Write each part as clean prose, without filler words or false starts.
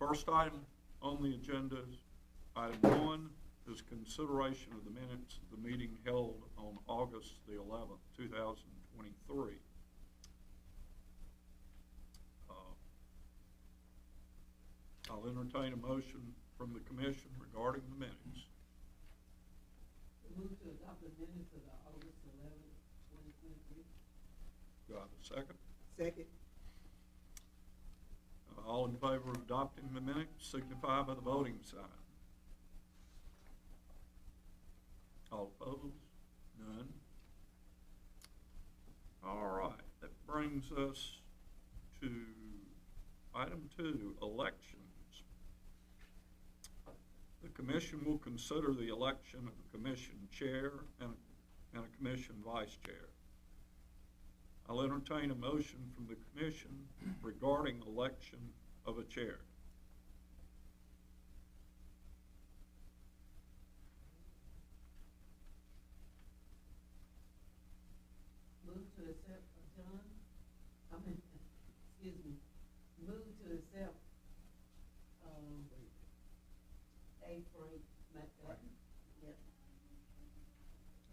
First item on the agenda is item 1 is consideration of the minutes of the meeting held on August the 11th, 2023. I'll entertain a motion from the commission regarding the minutes. Move to adopt the minutes of the August 11th, 2023. Do I have a second? Second. All in favor of adopting the minutes signify by the voting sign. All opposed? None. All right, that brings us to item 2, elections. The commission will consider the election of a commission chair and a commission vice chair. I'll entertain a motion from the commission regarding election of a chair. Move to accept, move to accept, A. Frank McFadden. Yep.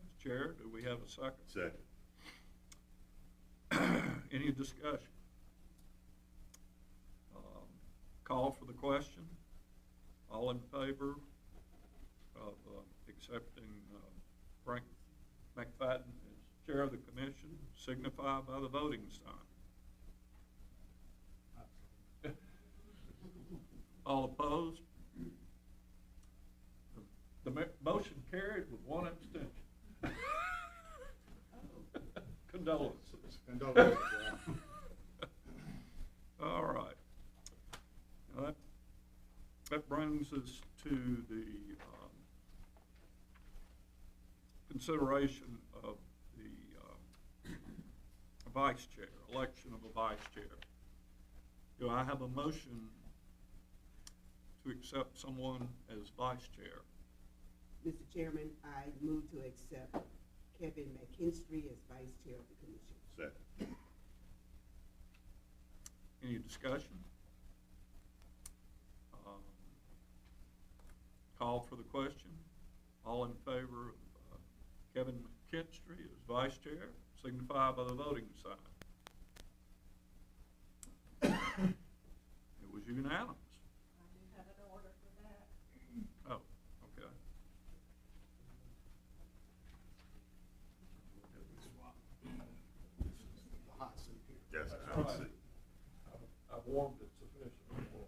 As chair, do we have a second? Second. Any discussion? Call for the question. All in favor of accepting Frank McFadden as chair of the commission, signify by the voting sign. All opposed? The motion carried with one abstention. Condolences. Condolences. All right. Now that brings us to the consideration of the vice chair, election of a vice chair. Do I have a motion to accept someone as vice chair? Mr. Chairman, I move to accept Kevin McKinstry as vice chair of the commission. Second. Any discussion? Call for the question. All in favor of Kevin McKinstry as vice chair, signify by the voting sign. It was unanimous. I do have an order for that. Oh, okay. The hot seat here. Yes, That's hot right. seat. I've warmed it sufficiently for you.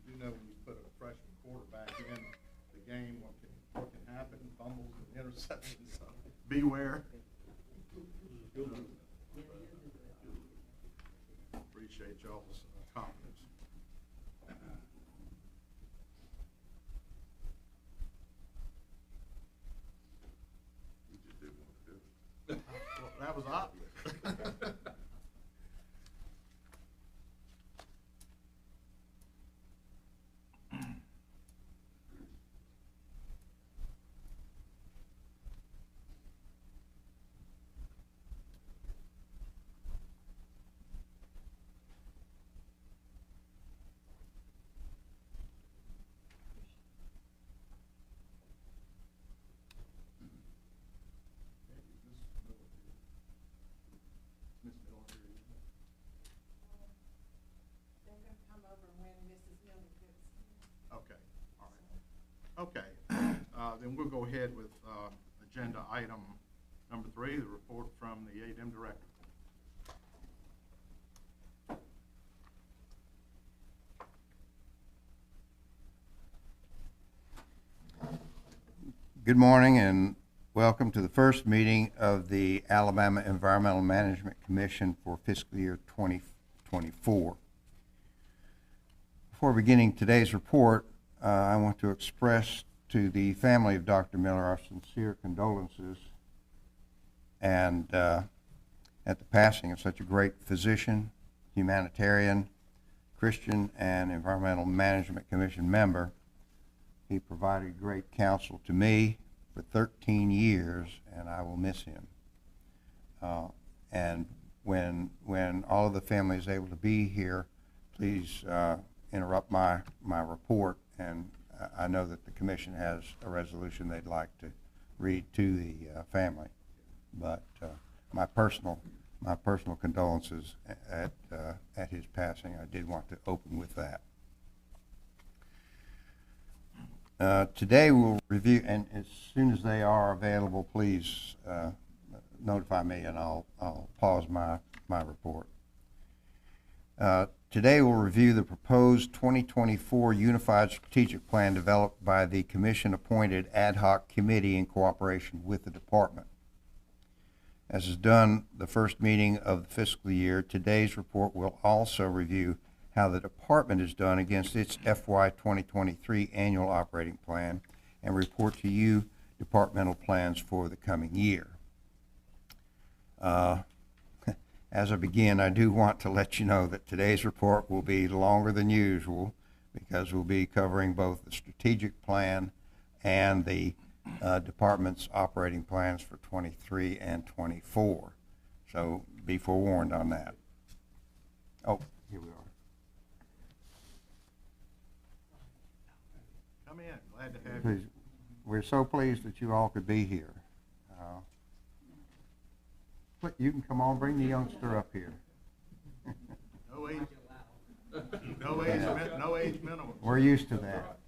You do know when you put a freshman quarterback in the game, what can happen, fumbles and interceptions, so beware. Appreciate y'all's confidence. You just didn't want to do it. Well, that was obvious. Miss Miller here, isn't it? They're gonna come over when Mrs. Miller gets. Okay, all right. Okay, then we'll go ahead with agenda item number 3, the report from the A&M director. Good morning and welcome to the first meeting of the Alabama Environmental Management Commission for fiscal year 2024. Before beginning today's report, I want to express to the family of Dr. Miller our sincere condolences and at the passing of such a great physician, humanitarian, Christian, and Environmental Management Commission member. He provided great counsel to me for 13 years, and I will miss him. And when all of the family is able to be here, please interrupt my report, and I know that the commission has a resolution they'd like to read to the family. But my personal condolences at his passing. I did want to open with that. Today we'll review, and as soon as they are available, please notify me, and I'll pause my report. Today we'll review the proposed 2024 Unified Strategic Plan developed by the Commission-appointed ad hoc committee in cooperation with the department. As is done the first meeting of the fiscal year, today's report will also review how the department is done against its FY 2023 annual operating plan and report to you departmental plans for the coming year. As I begin, I do want to let you know that today's report will be longer than usual because we'll be covering both the strategic plan and the department's operating plans for 23 and 24. So be forewarned on that. Oh, here we are. Come in, glad to have Please, you. we're so pleased that you all could be here. But you can come on, bring the youngster up here. No age, no age minimum. We're used to that.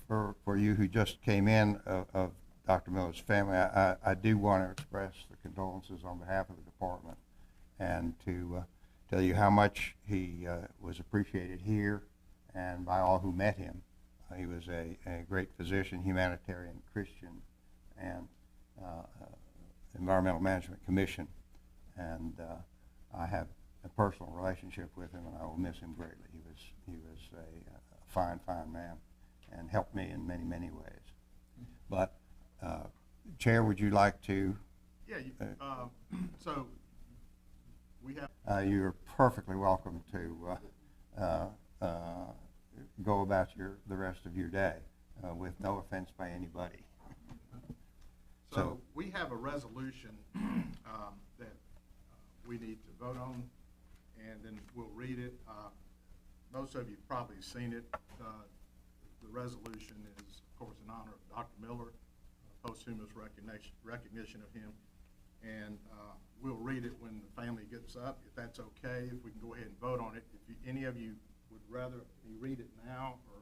For you who just came in of Dr. Miller's family, I do want to express the condolences on behalf of the department and to tell you how much he was appreciated here and by all who met him. He was a great physician, humanitarian, Christian, and Environmental Management Commission. And I have a personal relationship with him, and I will miss him greatly. He was a fine man and helped me in many ways. But, Chair, would you like to? Yeah, so we have. You're perfectly welcome to go about the rest of your day with no offense by anybody. So we have a resolution that we need to vote on, and then we'll read it. Most of you have probably seen it. The resolution is, of course, in honor of Dr. Miller, posthumous recognition of him. And we'll read it when the family gets up, if that's okay, if we can go ahead and vote on it. If any of you would rather me read it now or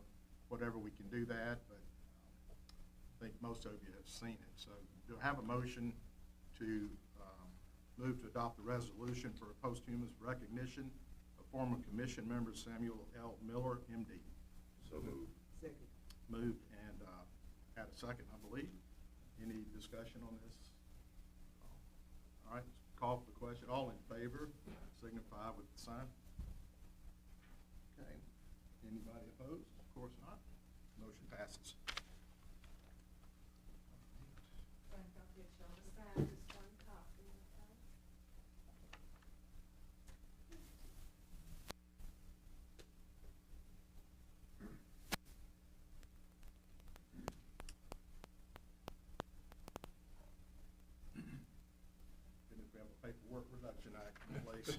whatever, we can do that, but I think most of you have seen it. So do I have a motion to move to adopt the resolution for a posthumous recognition of former commission member Samuel L. Miller, M.D.? So moved. Second. Moved and had a second, I believe. Any discussion on this? All right, call for the question. All in favor, signify with the sign. Okay. Anybody opposed? Of course not. Motion passes. Frank, I'll get y'all to sign just one copy, okay? And if we have a paperwork reduction act in place.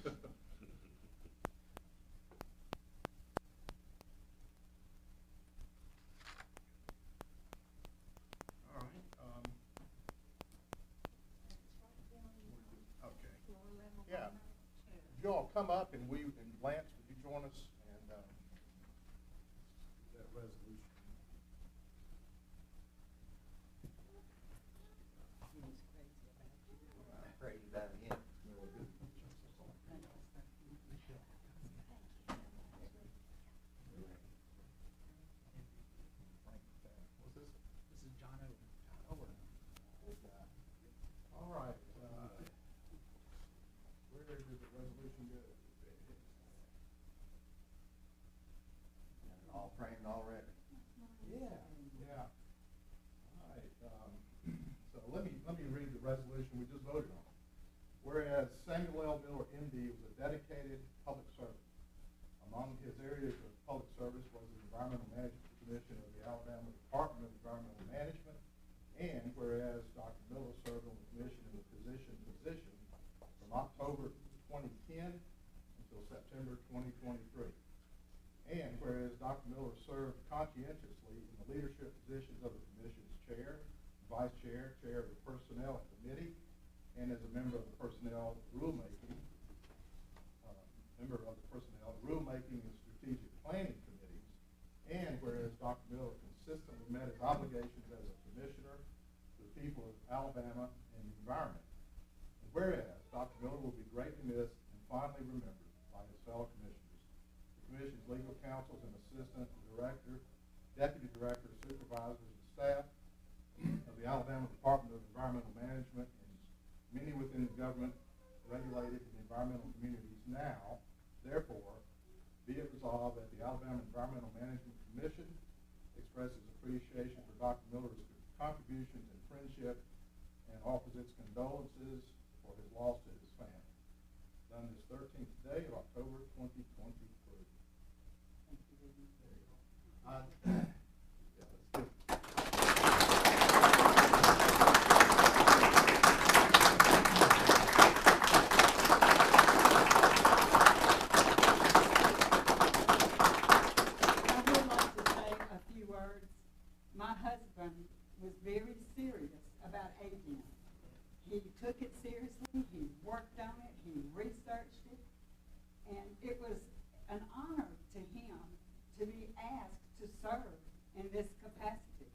All right, okay. Yeah. Would you all come up and Lance, would you join us and that resolution? Crazy about him. What's this? This is John Owen. All right, where did the resolution go? All framed already. Yeah. All right, so let me read the resolution we just voted on. Whereas Samuel L. Miller, M.D. was a dedicated public servant. Among his areas of public service was the Environmental Management Commission of the Alabama Department of Environmental Management, and whereas Dr. Miller served on the commission in the position from October 2010 until September 2023. And whereas Dr. Miller served conscientiously in the leadership positions of the commission's chair, vice chair, chair of the Personnel Committee, and as a member of the Personnel Rulemaking, and Strategic Planning Committees. And whereas Dr. Miller consistently met his obligations as a commissioner to the people of Alabama and the environment. And whereas Dr. Miller will be greatly missed and fondly remembered by his fellow commissioners, the commission's legal counsels and assistant director, deputy director, supervisors, and staff of the Alabama Department of Environmental Management and many within the government regulated and environmental communities now, therefore, be it resolved that the Alabama Environmental Management Commission expresses appreciation for Dr. Miller's contributions and friendship and offers its condolences for his loss to his family. Done this 13th day of October 2023. Thank you very much. There you go. Yeah, let's do it. I would like to say a few words. My husband was very serious about AGM. He took it seriously, he worked on it, he researched it, and it was an honor to him to be asked to serve in this capacity.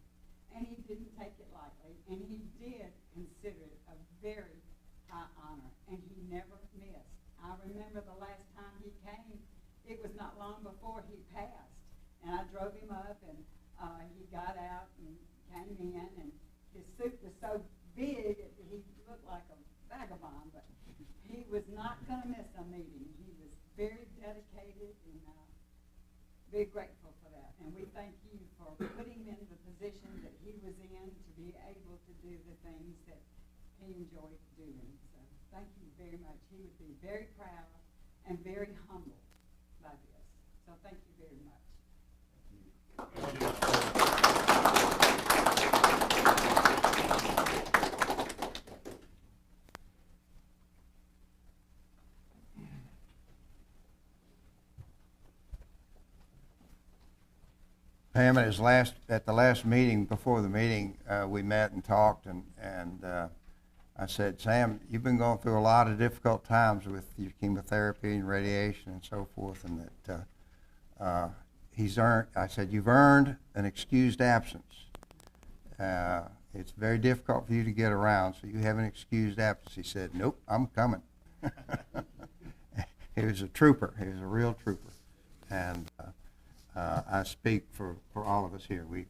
And he didn't take it lightly, and he did consider it a very high honor, and he never missed. I remember the last time he came, it was not long before he passed, and I drove him up, and he got out and came in, and his suit was so big, he looked like a vagabond, but he was not going to miss a meeting. He was very dedicated, and very grateful for that. And we thank you for putting him in the position that he was in to be able to do the things that he enjoyed doing. So thank you very much. He would be very proud and very humbled by this. So thank you very much. Pam, at the last meeting, before the meeting, we met and talked, and I said, Sam, you've been going through a lot of difficult times with your chemotherapy and radiation and so forth, and that I said, you've earned an excused absence. It's very difficult for you to get around, so you have an excused absence. He said, nope, I'm coming. He was a trooper. He was a real trooper. And I speak for all of us here. We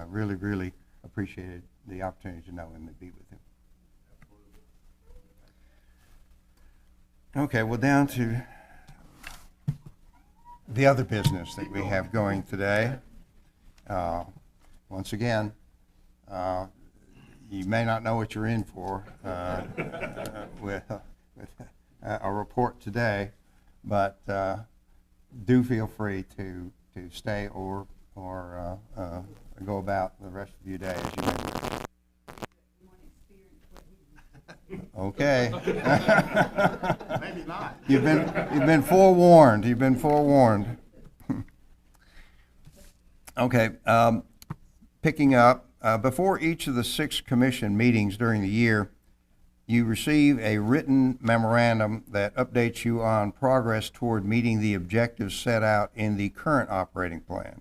really, really appreciated the opportunity to know him and be with him. Okay, well, down to the other business that we have going today. Once again, you may not know what you're in for with a report today, but do feel free to stay or go about the rest of your day as you may. Okay. Maybe not. You've been forewarned. You've been forewarned. Okay. Picking up, before each of the 6 commission meetings during the year, you receive a written memorandum that updates you on progress toward meeting the objectives set out in the current operating plan.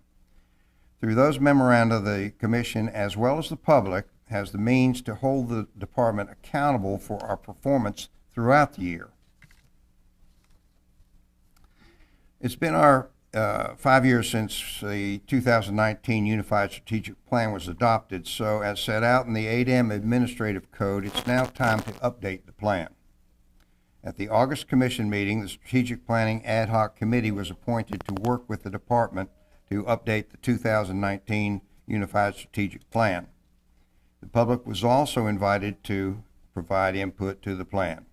Through those memoranda, the commission, as well as the public, has the means to hold the department accountable for our performance throughout the year. It's been our 5 years since the 2019 Unified Strategic Plan was adopted, so as set out in the ADEM Administrative Code, it's now time to update the plan. At the August Commission meeting, the Strategic Planning Ad Hoc Committee was appointed to work with the department to update the 2019 Unified Strategic Plan. The public was also invited to provide input to the plan.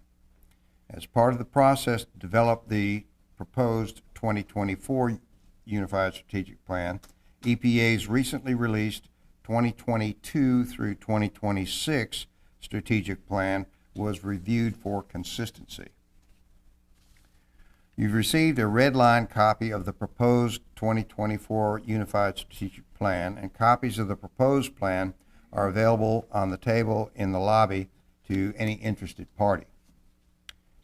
As part of the process to develop the proposed 2024 Unified Strategic Plan, EPA's recently released 2022 through 2026 strategic plan was reviewed for consistency. You've received a red line copy of the proposed 2024 Unified Strategic Plan, and copies of the proposed plan are available on the table in the lobby to any interested party.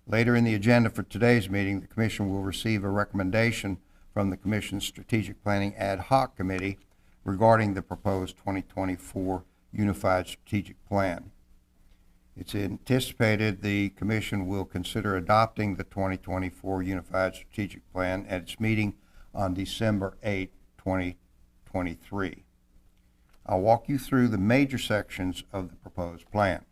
Later in the agenda for today's meeting, the Commission will receive a recommendation from the Commission's Strategic Planning Ad Hoc Committee regarding the proposed 2024 Unified Strategic Plan. It's anticipated the Commission will consider adopting the 2024 Unified Strategic Plan at its meeting on December 8, 2023. I'll walk you through the major sections of the proposed plan.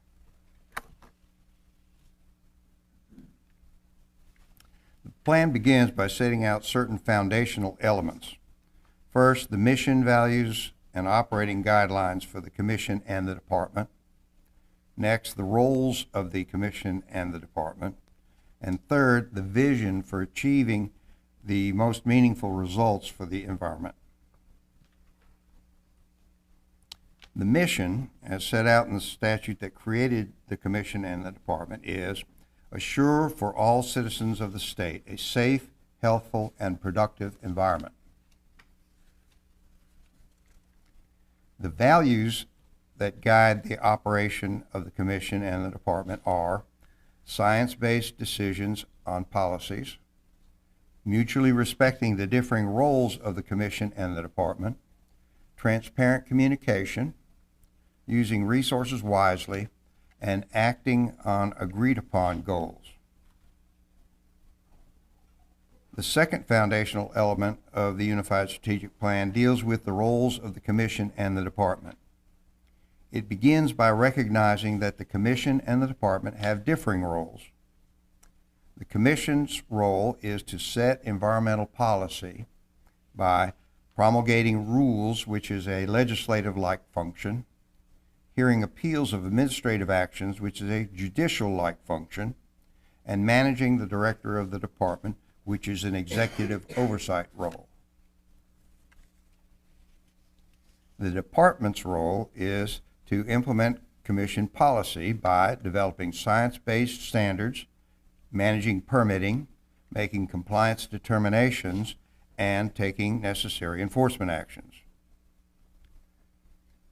The plan begins by setting out certain foundational elements. First, the mission, values, and operating guidelines for the Commission and the Department. Next, the roles of the Commission and the Department. And third, the vision for achieving the most meaningful results for the environment. The mission, as set out in the statute that created the Commission and the Department, is assure for all citizens of the state a safe, healthful, and productive environment. The values that guide the operation of the Commission and the Department are science-based decisions on policies, mutually respecting the differing roles of the Commission and the Department, transparent communication, using resources wisely, and acting on agreed-upon goals. The second foundational element of the Unified Strategic Plan deals with the roles of the Commission and the Department. It begins by recognizing that the Commission and the Department have differing roles. The Commission's role is to set environmental policy by promulgating rules, which is a legislative-like function, hearing appeals of administrative actions, which is a judicial-like function, and managing the director of the department, which is an executive oversight role. The department's role is to implement Commission policy by developing science-based standards, managing permitting, making compliance determinations, and taking necessary enforcement actions.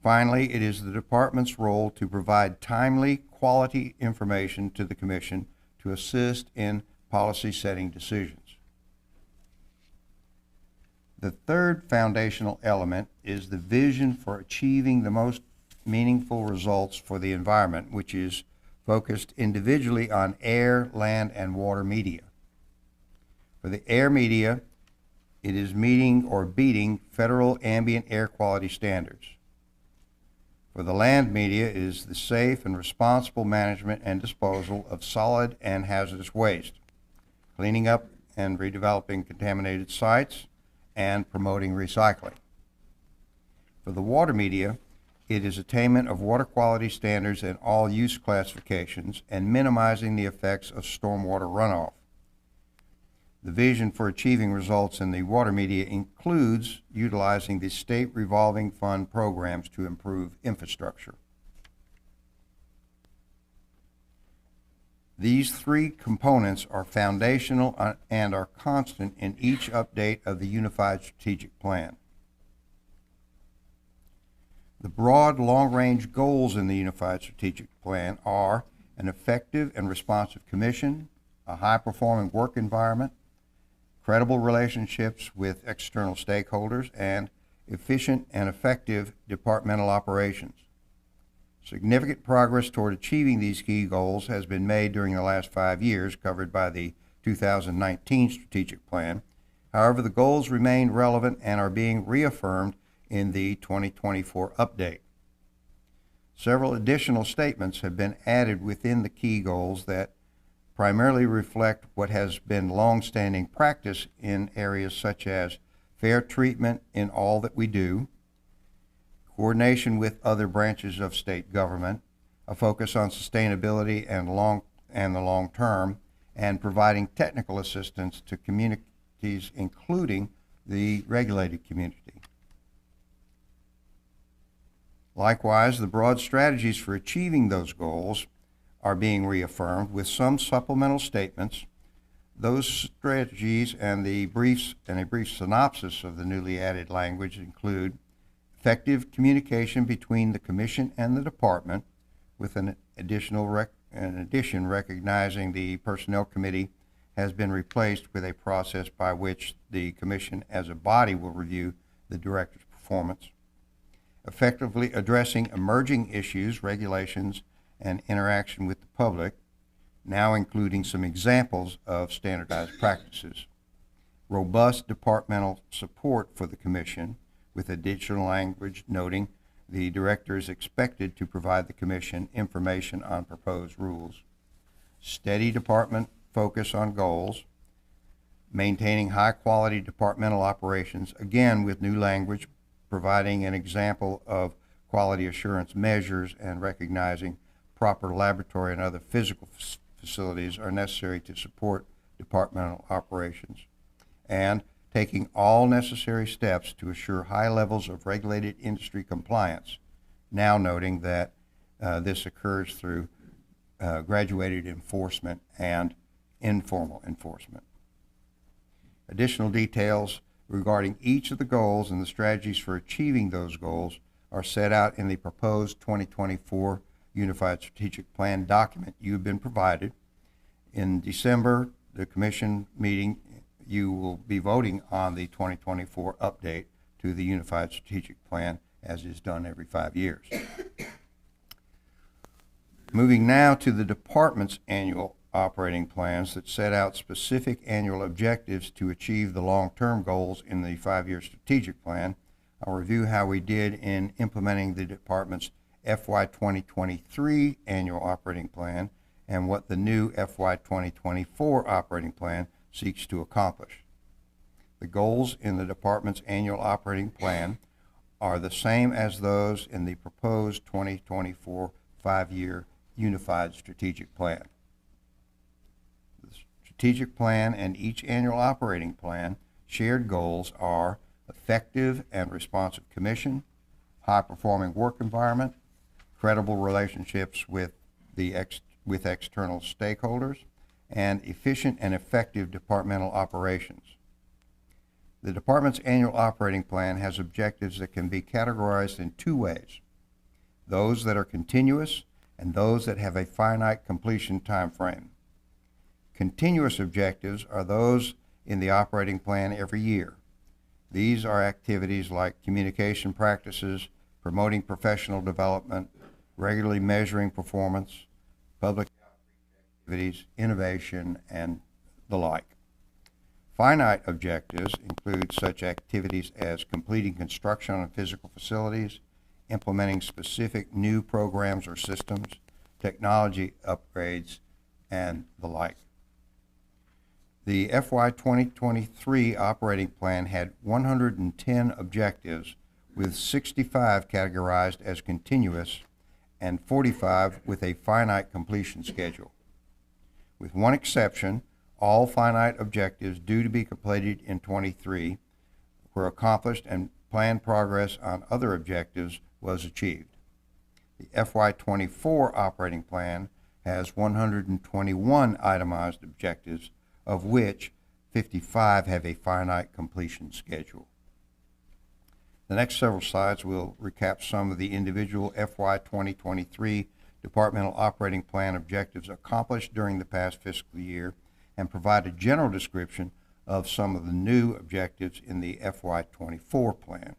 Finally, it is the department's role to provide timely, quality information to the Commission to assist in policy-setting decisions. The third foundational element is the vision for achieving the most meaningful results for the environment, which is focused individually on air, land, and water media. For the air media, it is meeting or beating federal ambient air quality standards. For the land media, it is the safe and responsible management and disposal of solid and hazardous waste, cleaning up and redeveloping contaminated sites, and promoting recycling. For the water media, it is attainment of water quality standards in all use classifications and minimizing the effects of stormwater runoff. The vision for achieving results in the water media includes utilizing the state revolving fund programs to improve infrastructure. These three components are foundational and are constant in each update of the Unified Strategic Plan. The broad, long-range goals in the Unified Strategic Plan are an effective and responsive Commission, a high-performing work environment, credible relationships with external stakeholders, and efficient and effective departmental operations. Significant progress toward achieving these key goals has been made during the last 5 years, covered by the 2019 Strategic Plan. However, the goals remain relevant and are being reaffirmed in the 2024 update. Several additional statements have been added within the key goals that primarily reflect what has been long-standing practice in areas such as fair treatment in all that we do, coordination with other branches of state government, a focus on sustainability and the long term, and providing technical assistance to communities, including the regulated community. Likewise, the broad strategies for achieving those goals are being reaffirmed with some supplemental statements. Those strategies and a brief synopsis of the newly added language include effective communication between the Commission and the Department, with in addition recognizing the Personnel Committee has been replaced with a process by which the Commission as a body will review the Director's performance. Effectively addressing emerging issues, regulations, and interaction with the public, now including some examples of standardized practices. Robust departmental support for the Commission, with additional language noting the Director is expected to provide the Commission information on proposed rules. Steady department focus on goals. Maintaining high-quality departmental operations, again with new language, providing an example of quality assurance measures and recognizing proper laboratory and other physical facilities are necessary to support departmental operations, and taking all necessary steps to assure high levels of regulated industry compliance, now noting that this occurs through graduated enforcement and informal enforcement. Additional details regarding each of the goals and the strategies for achieving those goals are set out in the proposed 2024 Unified Strategic Plan document you've been provided. In December, the Commission meeting, you will be voting on the 2024 update to the Unified Strategic Plan, as is done every 5 years. Moving now to the Department's annual operating plans that set out specific annual objectives to achieve the long-term goals in the 5-year strategic plan. I'll review how we did in implementing the Department's FY 2023 annual operating plan and what the new FY 2024 operating plan seeks to accomplish. The goals in the Department's annual operating plan are the same as those in the proposed 2024 5-year Unified Strategic Plan. The strategic plan and each annual operating plan shared goals are effective and responsive commission, high-performing work environment, credible relationships with external stakeholders, and efficient and effective departmental operations. The Department's annual operating plan has objectives that can be categorized in 2 ways: those that are continuous and those that have a finite completion time frame. Continuous objectives are those in the operating plan every year. These are activities like communication practices, promoting professional development, regularly measuring performance, public activities, innovation, and the like. Finite objectives include such activities as completing construction on physical facilities, implementing specific new programs or systems, technology upgrades, and the like. The FY 2023 operating plan had 110 objectives, with 65 categorized as continuous and 45 with a finite completion schedule. With one exception, all finite objectives due to be completed in 23 were accomplished and planned progress on other objectives was achieved. The FY 24 operating plan has 121 itemized objectives, of which 55 have a finite completion schedule. The next several slides will recap some of the individual FY 2023 departmental operating plan objectives accomplished during the past fiscal year and provide a general description of some of the new objectives in the FY 24 plan.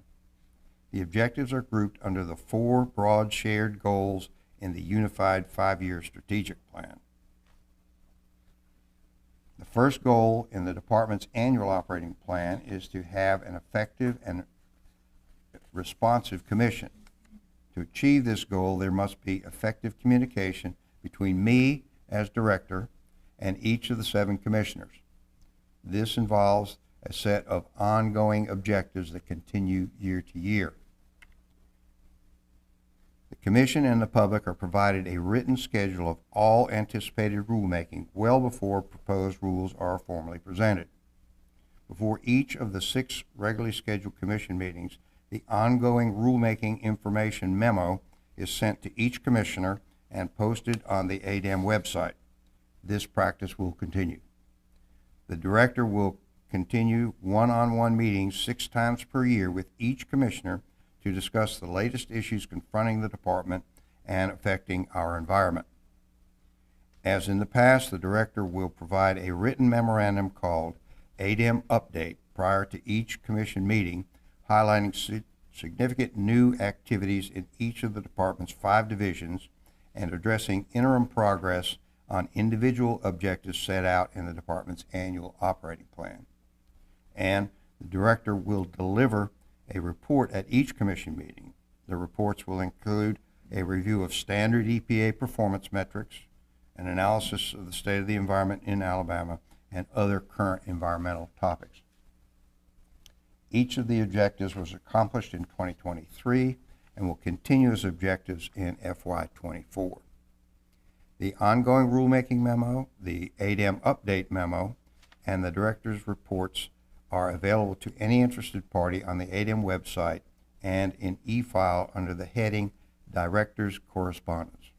The objectives are grouped under the 4 broad shared goals in the Unified 5-year Strategic Plan. The first goal in the Department's annual operating plan is to have an effective and responsive commission. To achieve this goal, there must be effective communication between me as director and each of the 7 commissioners. This involves a set of ongoing objectives that continue year to year. The Commission and the public are provided a written schedule of all anticipated rulemaking well before proposed rules are formally presented. Before each of the 6 regularly scheduled Commission meetings, The ongoing rulemaking information memo is sent to each commissioner and posted on the ADEM website. This practice will continue. The director will continue one-on-one meetings 6 times per year with each commissioner to discuss the latest issues confronting the department and affecting our environment. As in the past, the director will provide a written memorandum called ADEM Update prior to each commission meeting, highlighting significant new activities in each of the department's 5 divisions and addressing interim progress on individual objectives set out in the department's annual operating plan. And the director will deliver a report at each commission meeting. The reports will include a review of standard EPA performance metrics, an analysis of the state of the environment in Alabama, and other current environmental topics. Each of the objectives was accomplished in 2023 and will continue as objectives in FY24. The ongoing rulemaking memo, the ADEM update memo, and the director's reports are available to any interested party on the ADEM website and in e-file under the heading Director's Correspondence.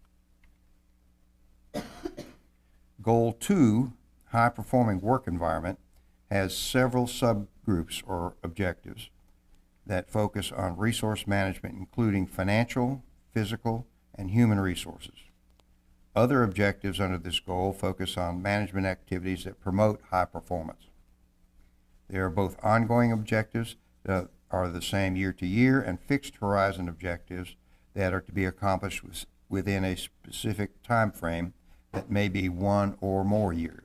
Goal 2, High Performing Work Environment, has several subgroups or objectives that focus on resource management, including financial, physical, and human resources. Other objectives under this goal focus on management activities that promote high performance. They are both ongoing objectives that are the same year to year and fixed horizon objectives that are to be accomplished within a specific time frame that may be 1 or more years.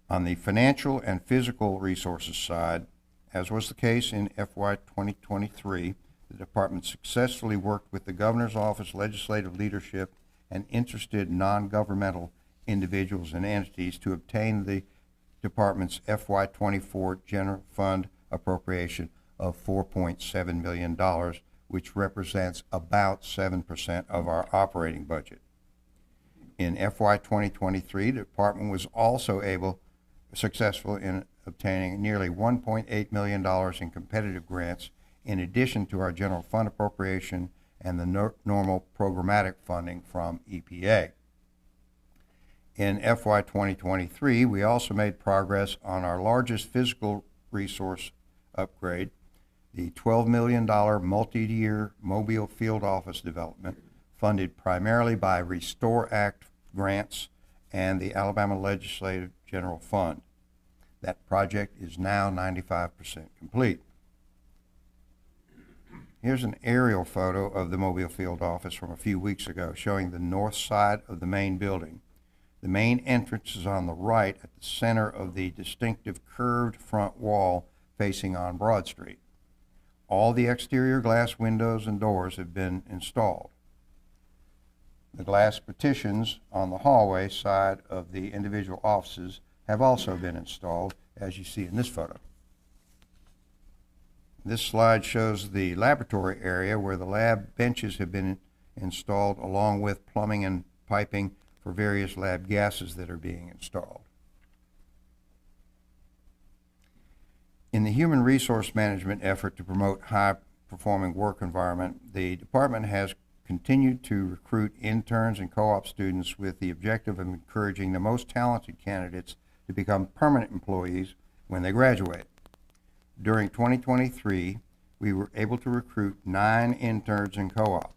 On the financial and physical resources side, as was the case in FY 2023, the department successfully worked with the governor's office, legislative leadership, and interested non-governmental individuals and entities to obtain the department's FY 24 general fund appropriation of $4.7 million, which represents about 7% of our operating budget. In FY 2023, the department was also successful in obtaining nearly $1.8 million in competitive grants in addition to our general fund appropriation and the normal programmatic funding from EPA. In FY 2023, we also made progress on our largest physical resource upgrade, the $12 million multi-year Mobile field office development, funded primarily by Restore Act grants and the Alabama Legislative General Fund. That project is now 95% complete. Here's an aerial photo of the Mobile field office from a few weeks ago showing the north side of the main building. The main entrance is on the right at the center of the distinctive curved front wall facing on Broad Street. All the exterior glass windows and doors have been installed. The glass partitions on the hallway side of the individual offices have also been installed, as you see in this photo. This slide shows the laboratory area where the lab benches have been installed along with plumbing and piping for various lab gases that are being installed. In the human resource management effort to promote high-performing work environment, the department has continued to recruit interns and co-op students with the objective of encouraging the most talented candidates to become permanent employees when they graduate. During 2023, we were able to recruit 9 interns and co-ops.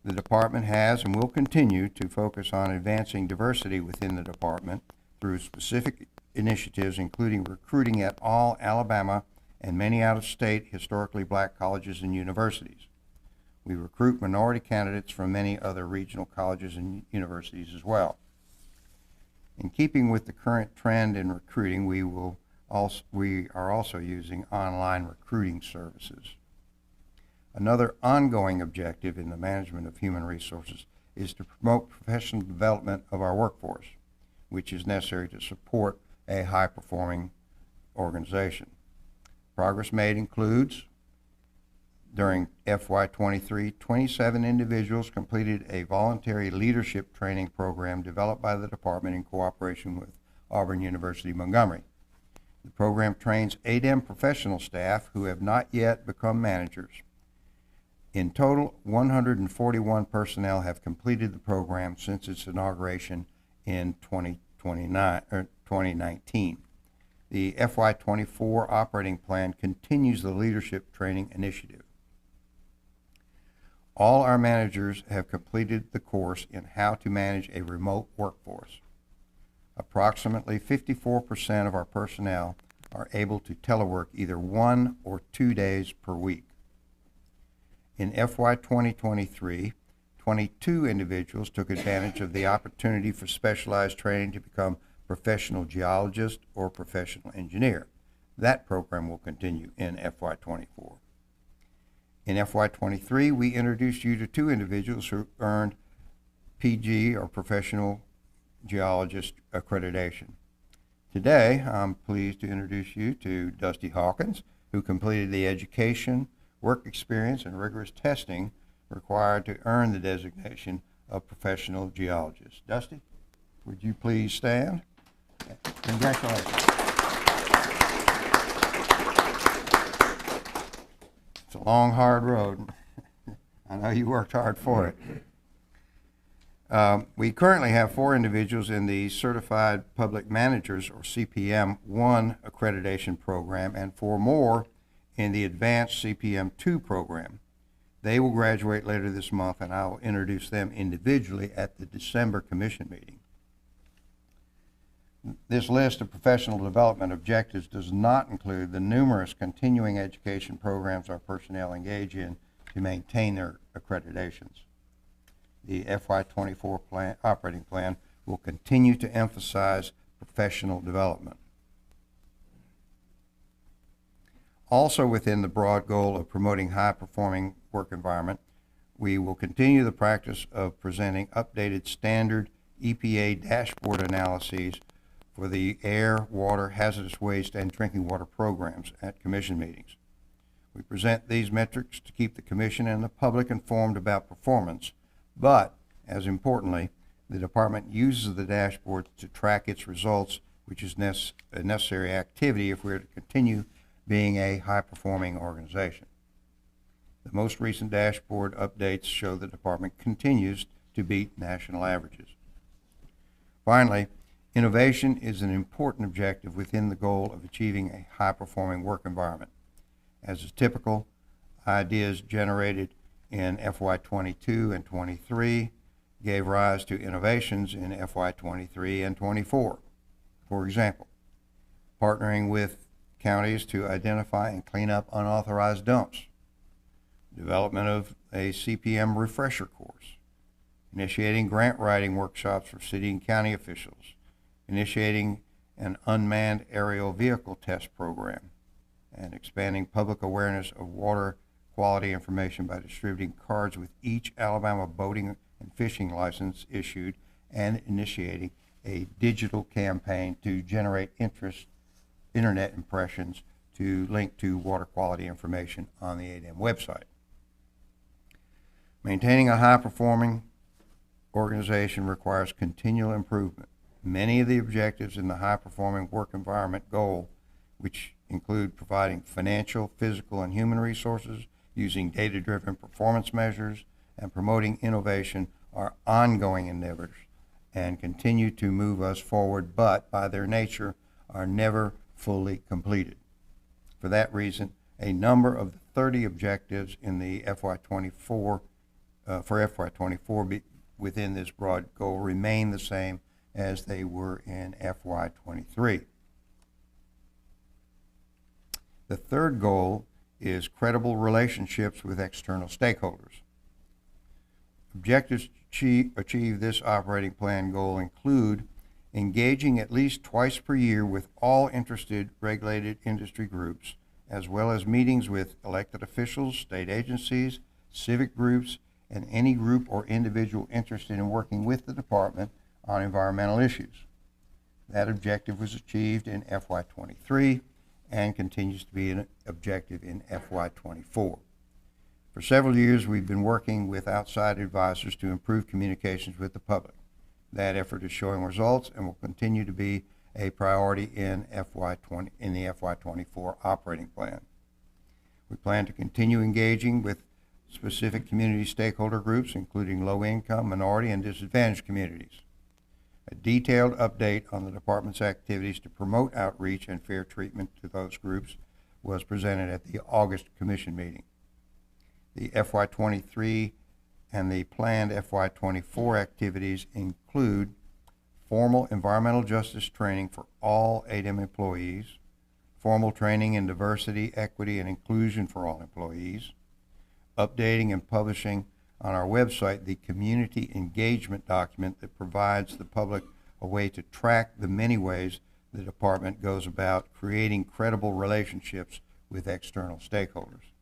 The department has and will continue to focus on advancing diversity within the department through specific initiatives, including recruiting at all Alabama and many out-of-state historically black colleges and universities. We recruit minority candidates from many other regional colleges and universities as well. In keeping with the current trend in recruiting, we are also using online recruiting services. Another ongoing objective in the management of human resources is to promote professional development of our workforce, which is necessary to support a high-performing organization. Progress made includes, during FY23, 27 individuals completed a voluntary leadership training program developed by the department in cooperation with Auburn University Montgomery. The program trains ADEM professional staff who have not yet become managers. In total, 141 personnel have completed the program since its inauguration in 2019. The FY24 operating plan continues the leadership training initiative. All our managers have completed the course in how to manage a remote workforce. Approximately 54% of our personnel are able to telework either 1 or 2 days per week. In FY 2023, 22 individuals took advantage of the opportunity for specialized training to become professional geologist or professional engineer. That program will continue in FY 24. In FY 23, we introduced you to 2 individuals who earned PG or professional geologist accreditation. Today, I'm pleased to introduce you to Dusty Hawkins, who completed the education, work experience, and rigorous testing required to earn the designation of professional geologist. Dusty, would you please stand? Congratulations. It's a long, hard road. I know you worked hard for it. We currently have 4 individuals in the Certified Public Managers, or CPM 1 accreditation program, and 4 more in the Advanced CPM 2 program. They will graduate later this month, and I will introduce them individually at the December commission meeting. This list of professional development objectives does not include the numerous continuing education programs our personnel engage in to maintain their accreditations. The FY24 operating plan will continue to emphasize professional development. Also within the broad goal of promoting high-performing work environment, we will continue the practice of presenting updated standard EPA dashboard analyses for the air, water, hazardous waste, and drinking water programs at commission meetings. We present these metrics to keep the commission and the public informed about performance, but, as importantly, the department uses the dashboard to track its results, which is a necessary activity if we are to continue being a high-performing organization. The most recent dashboard updates show the department continues to beat national averages. Finally, innovation is an important objective within the goal of achieving a high-performing work environment. As is typical, ideas generated in FY22 and 23 gave rise to innovations in FY23 and 24. For example, partnering with counties to identify and clean up unauthorized dumps, development of a CPM refresher course, initiating grant writing workshops for city and county officials, initiating an unmanned aerial vehicle test program, and expanding public awareness of water quality information by distributing cards with each Alabama boating and fishing license issued, and initiating a digital campaign to generate internet impressions to link to water quality information on the ADEM website. Maintaining a high-performing organization requires continual improvement. Many of the objectives in the high-performing work environment goal, which include providing financial, physical, and human resources, using data-driven performance measures, and promoting innovation, are ongoing endeavors and continue to move us forward, but by their nature are never fully completed. For that reason, a number of the 30 objectives in the FY24 within this broad goal remain the same as they were in FY23. The third goal is credible relationships with external stakeholders. Objectives to achieve this operating plan goal include engaging at least twice per year with all interested regulated industry groups, as well as meetings with elected officials, state agencies, civic groups, and any group or individual interested in working with the department on environmental issues. That objective was achieved in FY23 and continues to be an objective in FY24. For several years, we've been working with outside advisors to improve communications with the public. That effort is showing results and will continue to be a priority in the FY24 operating plan. We plan to continue engaging with specific community stakeholder groups, including low-income, minority, and disadvantaged communities. A detailed update on the department's activities to promote outreach and fair treatment to those groups was presented at the August Commission meeting. The FY23 and the planned FY24 activities include formal environmental justice training for all ADEM employees, formal training in diversity, equity, and inclusion for all employees, updating and publishing on our website the community engagement document that provides the public a way to track the many ways the department goes about creating credible relationships with external stakeholders.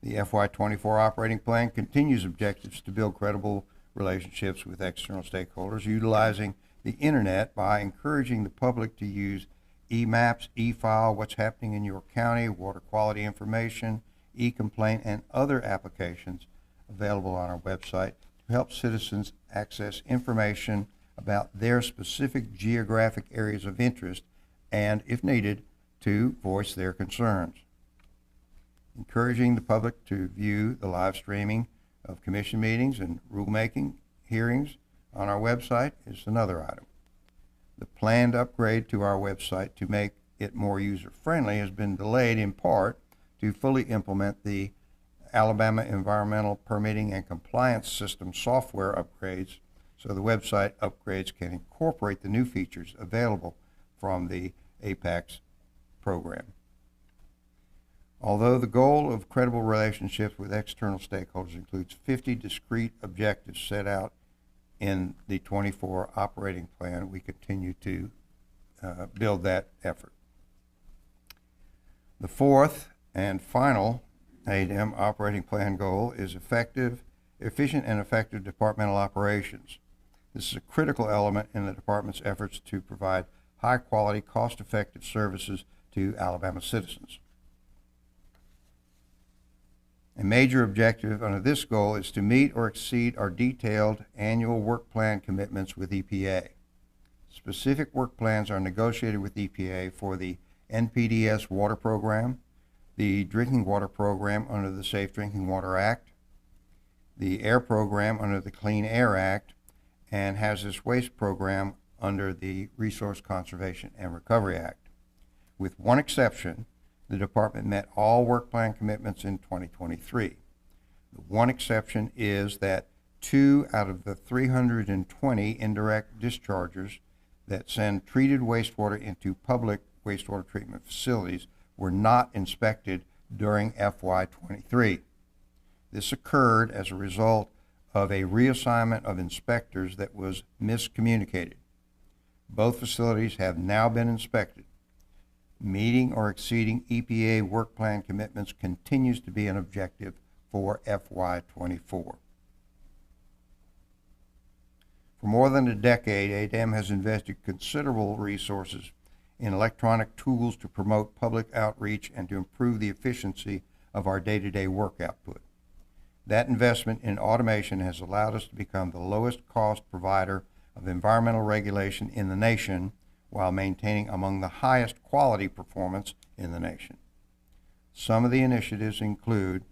The FY24 operating plan continues objectives to build credible relationships with external stakeholders, utilizing the internet by encouraging the public to use eMaps, eFile, what's happening in your county, water quality information, eComplaint, and other applications available on our website to help citizens access information about their specific geographic areas of interest and, if needed, to voice their concerns. Encouraging the public to view the live streaming of commission meetings and rulemaking hearings on our website is another item. The planned upgrade to our website to make it more user-friendly has been delayed in part to fully implement the Alabama Environmental Permitting and Compliance System software upgrades, so the website upgrades can incorporate the new features available from the APACS program. Although the goal of credible relationships with external stakeholders includes 50 discrete objectives set out in the 24 operating plan, we continue to build that effort. The fourth and final ADEM operating plan goal is efficient and effective departmental operations. This is a critical element in the department's efforts to provide high-quality, cost-effective services to Alabama citizens. A major objective under this goal is to meet or exceed our detailed annual work plan commitments with EPA. Specific work plans are negotiated with EPA for the NPDES water program, the drinking water program under the Safe Drinking Water Act, the air program under the Clean Air Act, and hazardous waste program under the Resource Conservation and Recovery Act. With one exception, the department met all work plan commitments in 2023. The one exception is that 2 out of the 320 indirect dischargers that send treated wastewater into public wastewater treatment facilities were not inspected during FY23. This occurred as a result of a reassignment of inspectors that was miscommunicated. Both facilities have now been inspected. Meeting or exceeding EPA work plan commitments continues to be an objective for FY24. For more than a decade, ADEM has invested considerable resources in electronic tools to promote public outreach and to improve the efficiency of our day-to-day work output. That investment in automation has allowed us to become the lowest cost provider of environmental regulation in the nation, while maintaining among the highest quality performance in the nation. Some of the initiatives include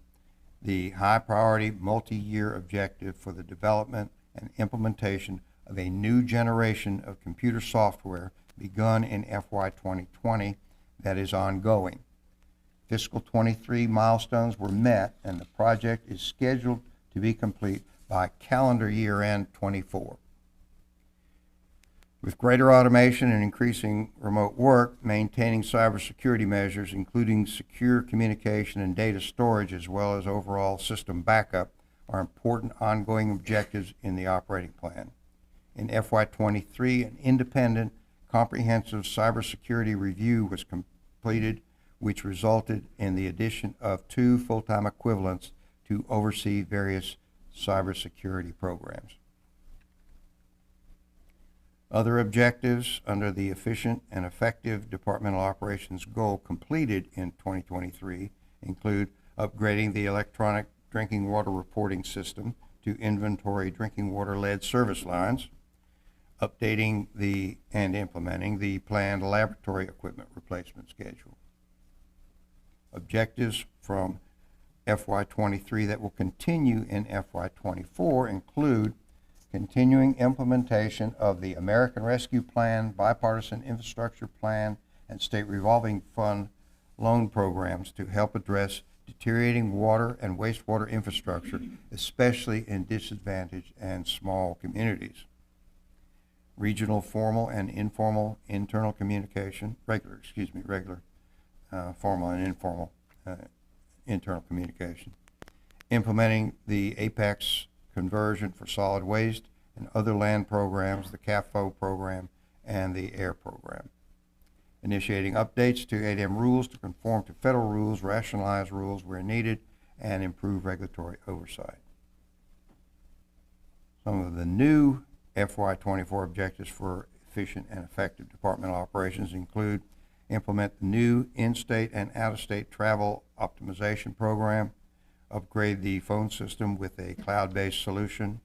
the high-priority multi-year objective for the development and implementation of a new generation of computer software begun in FY 2020 that is ongoing. Fiscal 23 milestones were met, and the project is scheduled to be complete by calendar year end 24. With greater automation and increasing remote work, maintaining cybersecurity measures, including secure communication and data storage, as well as overall system backup, are important ongoing objectives in the operating plan. In FY23, an independent, comprehensive cybersecurity review was completed, which resulted in the addition of 2 full-time equivalents to oversee various cybersecurity programs. Other objectives under the efficient and effective departmental operations goal completed in 2023 include upgrading the electronic drinking water reporting system to inventory drinking water lead service lines, updating and implementing the planned laboratory equipment replacement schedule. Objectives from FY23 that will continue in FY24 include continuing implementation of the American Rescue Plan, Bipartisan Infrastructure Plan, and State Revolving Fund loan programs to help address deteriorating water and wastewater infrastructure, especially in disadvantaged and small communities. Regional formal and informal internal communication, formal and informal internal communication. Implementing the APEX conversion for solid waste and other land programs, the CAFO program, and the AIR program. Initiating updates to 8M rules to conform to federal rules, rationalize rules where needed, and improve regulatory oversight. Some of the new FY24 objectives for efficient and effective departmental operations include implement the new in-state and out-of-state travel optimization program, upgrade the phone system with a cloud-based solution,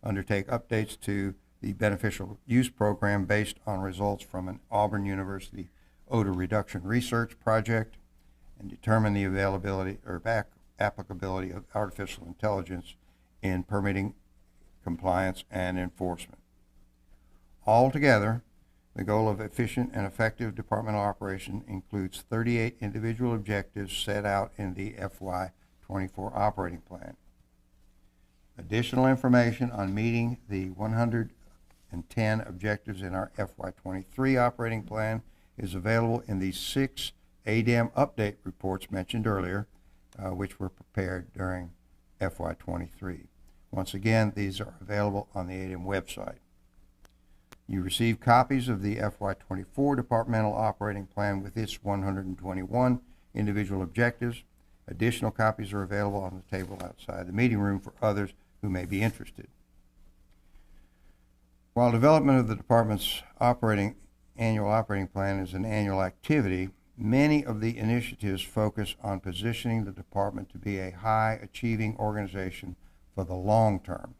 undertake updates to the beneficial use program based on results from an Auburn University odor reduction research project, and determine the availability or applicability of artificial intelligence in permitting, compliance, and enforcement. Altogether, the goal of efficient and effective departmental operation includes 38 individual objectives set out in the FY24 operating plan. Additional information on meeting the 110 objectives in our FY23 operating plan is available in the 6 ADEM update reports mentioned earlier, which were prepared during FY23. Once again, these are available on the ADEM website. You receive copies of the FY24 departmental operating plan with its 121 individual objectives. Additional copies are available on the table outside the meeting room for others who may be interested. While development of the department's annual operating plan is an annual activity, many of the initiatives focus on positioning the department to be a high-achieving organization for the long term.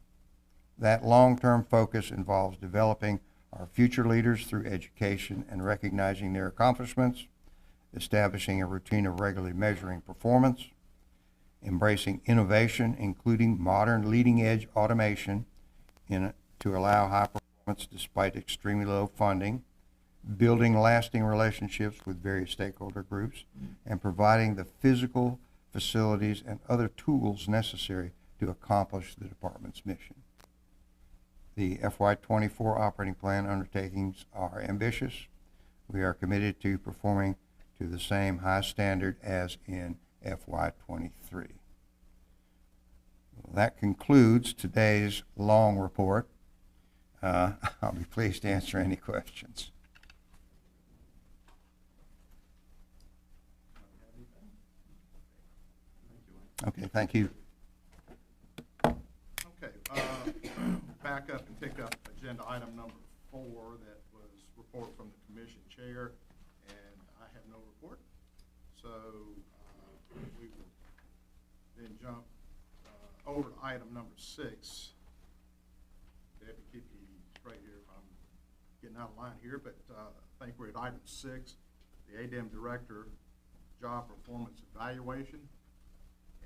That long-term focus involves developing our future leaders through education and recognizing their accomplishments, establishing a routine of regularly measuring performance, embracing innovation, including modern leading-edge automation to allow high performance despite extremely low funding, building lasting relationships with various stakeholder groups, and providing the physical facilities and other tools necessary to accomplish the department's mission. The FY24 operating plan undertakings are ambitious. We are committed to performing to the same high standard as in FY23. That concludes today's long report. I'll be pleased to answer any questions. Okay, thank you. Okay, back up and pick up agenda item number 4, that was report from the commission chair, and I have no report. So we will then jump over to item number 6. Debbie, keep me straight here if I'm getting out of line here, but I think we're at item 6, the ADEM Director Job Performance Evaluation.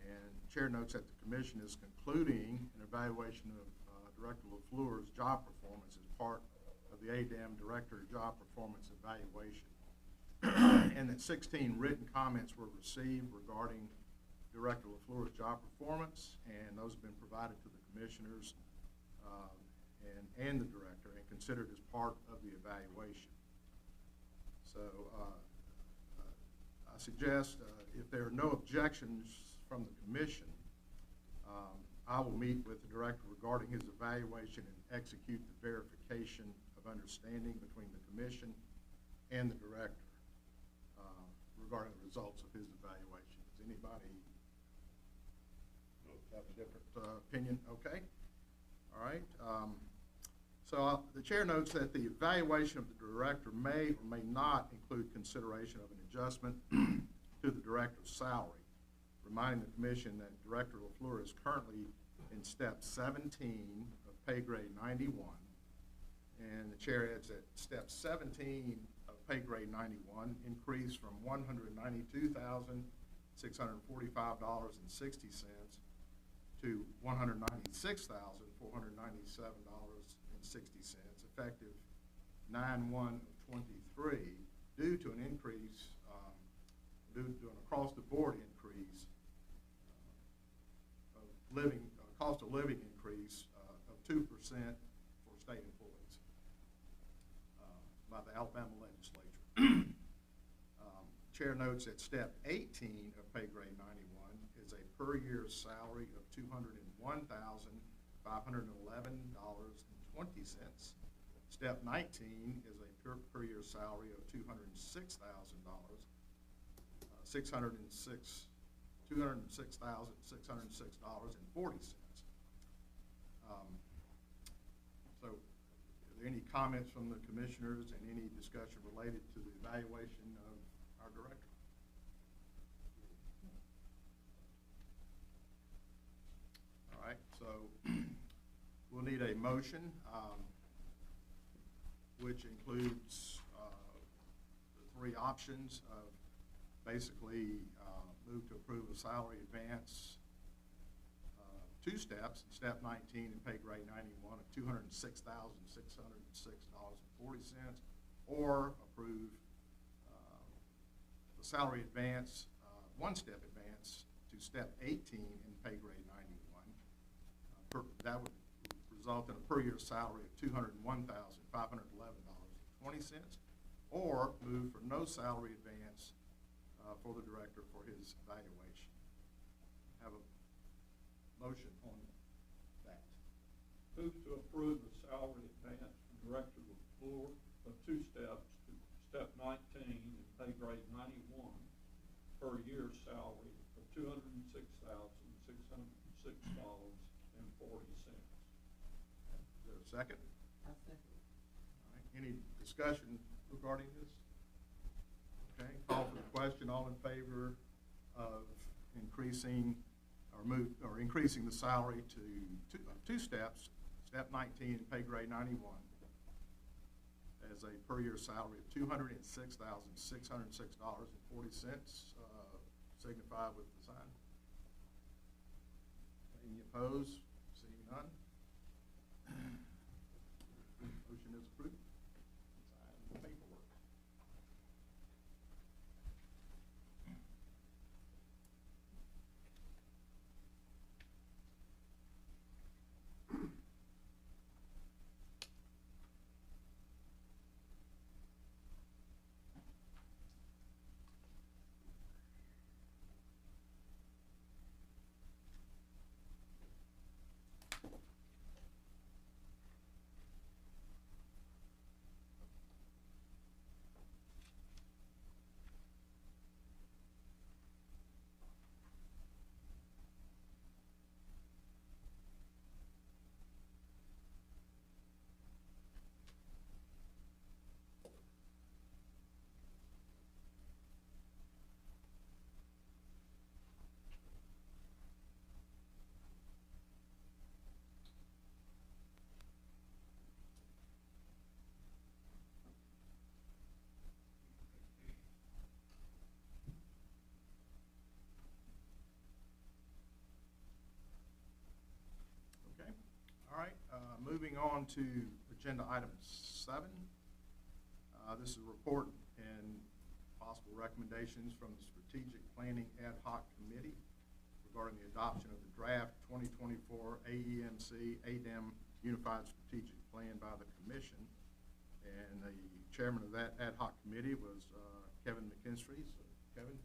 And Chair notes that the Commission is concluding an evaluation of Director LaFleur's job performance as part of the ADEM Director Job Performance Evaluation. And that 16 written comments were received regarding Director LaFleur's job performance, and those have been provided to the Commissioners and the Director and considered as part of the evaluation. So I suggest if there are no objections from the Commission, I will meet with the Director regarding his evaluation and execute the verification of understanding between the Commission and the Director regarding the results of his evaluation. Does anybody have a different opinion? Okay. All right. So the Chair notes that the evaluation of the Director may or may not include consideration of an adjustment to the Director's salary, reminding the Commission that Director LaFleur is currently in step 17 of pay grade 91, And the chair adds that step 17 of pay grade 91 increased from $192,645.60 to $196,497.60, effective 9/1/23, due to an increase, due to an across-the-board increase of living, cost of living increase of 2% for state employees by the Alabama legislature. Chair notes that step 18 of pay grade 91 is a per year salary of $201,511.20. Step 19 is a per year salary of $206,606, $206,606.40. So, are there any comments from the commissioners and any discussion related to the evaluation of our director? All right, so we'll need a motion, which includes the three options of basically move to approve a salary advance, two steps, step 19 and pay grade 91 of $206,606.40, or approve the salary advance, one-step advance to step 18 in pay grade 91. That would result in a per year salary of $201,511.20, or move for no salary advance for the director for his evaluation. Have a motion on that. Move to approve the salary advance for Director LaFleur of two steps to step 19 and pay grade 91, per year salary of $206,606.40. Is there a second? I'll second. All right, any discussion regarding this? Okay, call for the question. All in favor of increasing increasing the salary to two steps, step 19 and pay grade 91, as a per year salary of $206,606.40, signify with the sign. Any opposed? Seeing none. Motion is approved. Sign the paperwork. All right, moving on to agenda item 7. This is a report and possible recommendations from the Strategic Planning Ad Hoc Committee regarding the adoption of the draft 2024 AEMC ADEM Unified Strategic Plan by the Commission. And the chairman of that ad hoc committee was Kevin McKinstry. So, Kevin?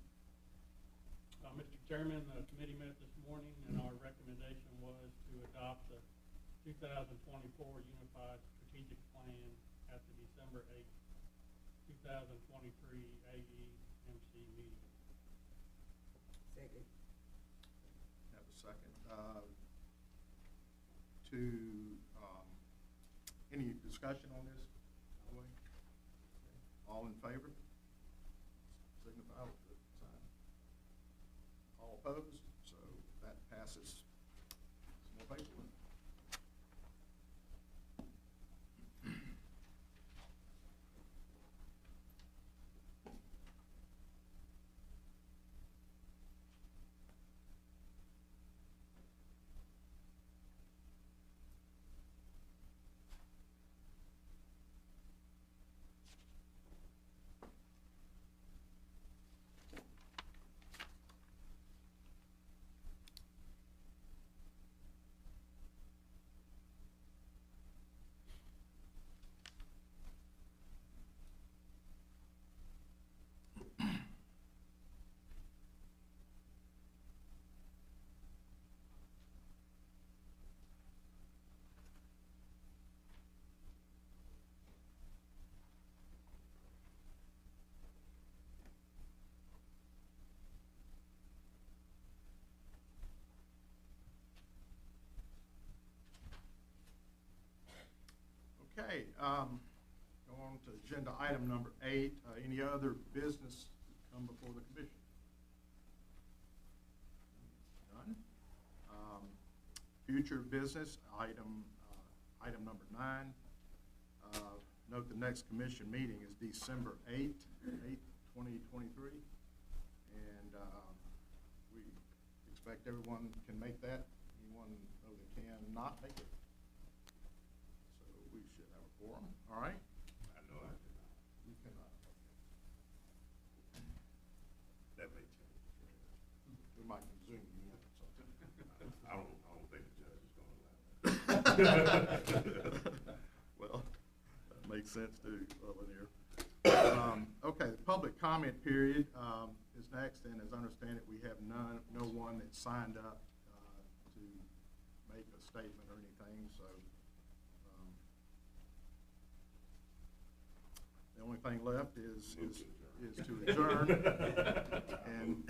Mr. Chairman, the committee met this morning, and our recommendation was to adopt the 2024 Unified Strategic Plan at the December 8th, 2023 AEMC meeting. Second. Have a second. Any discussion on this? By the way? All in favor? Signify with the sign. All opposed? So that passes. Some more paperwork. Okay, go on to agenda item number 8. Any other business come before the commission? None. Future business, item number 9. Note the next commission meeting is December 8th, 2023. And we expect everyone can make that. Anyone though they cannot make it. So we should have a quorum, all right? I know I did not. You cannot. That may change. We might can Zoom you in or something. I don't think the judge is gonna allow that. Well, that makes sense too, Lanier. Okay, the public comment period is next, and as I understand it, we have no one that signed up to make a statement or anything, so the only thing left is to adjourn. And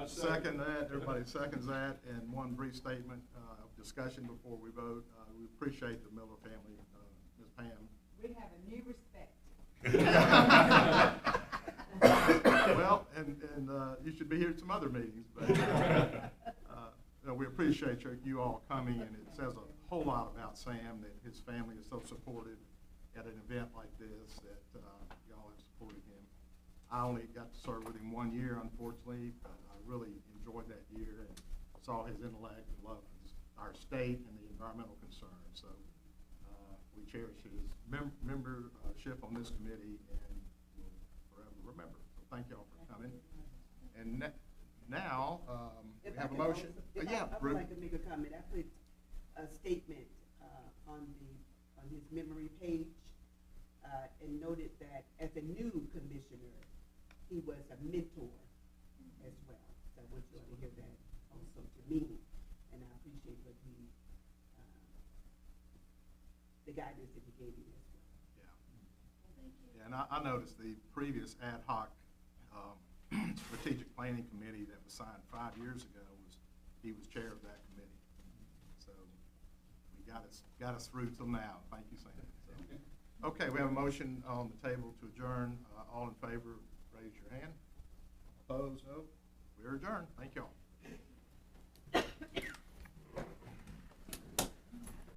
second that, everybody seconds that, and one brief statement of discussion before we vote. We appreciate the Miller family, Ms. Pam. We have a new respect. Well, and you should be here at some other meetings, but we appreciate you all coming, and it says a whole lot about Sam that his family is so supportive at an event like this, that y'all have supported him. I only got to serve with him 1 year, unfortunately, but I really enjoyed that year and saw his intellect and love of our state and the environmental concerns. So we cherish his membership on this committee and will forever remember. So thank y'all for coming. And now, we If I have a could motion. also- Yeah, I would Ruth. like to make a comment. I put a statement on his memory page and noted that as a new commissioner, he was a mentor as well. So I want you all to hear that also to me, and I appreciate what the guidance that he gave me as well. Yeah, and I noticed the previous ad hoc strategic planning committee that was signed 5 years ago he was chair of that committee. So we got us through till now. Thank you, Sam. So, okay, we have a motion on the table to adjourn. All in favor, raise your hand. Opposed, no. We're adjourned. Thank you all.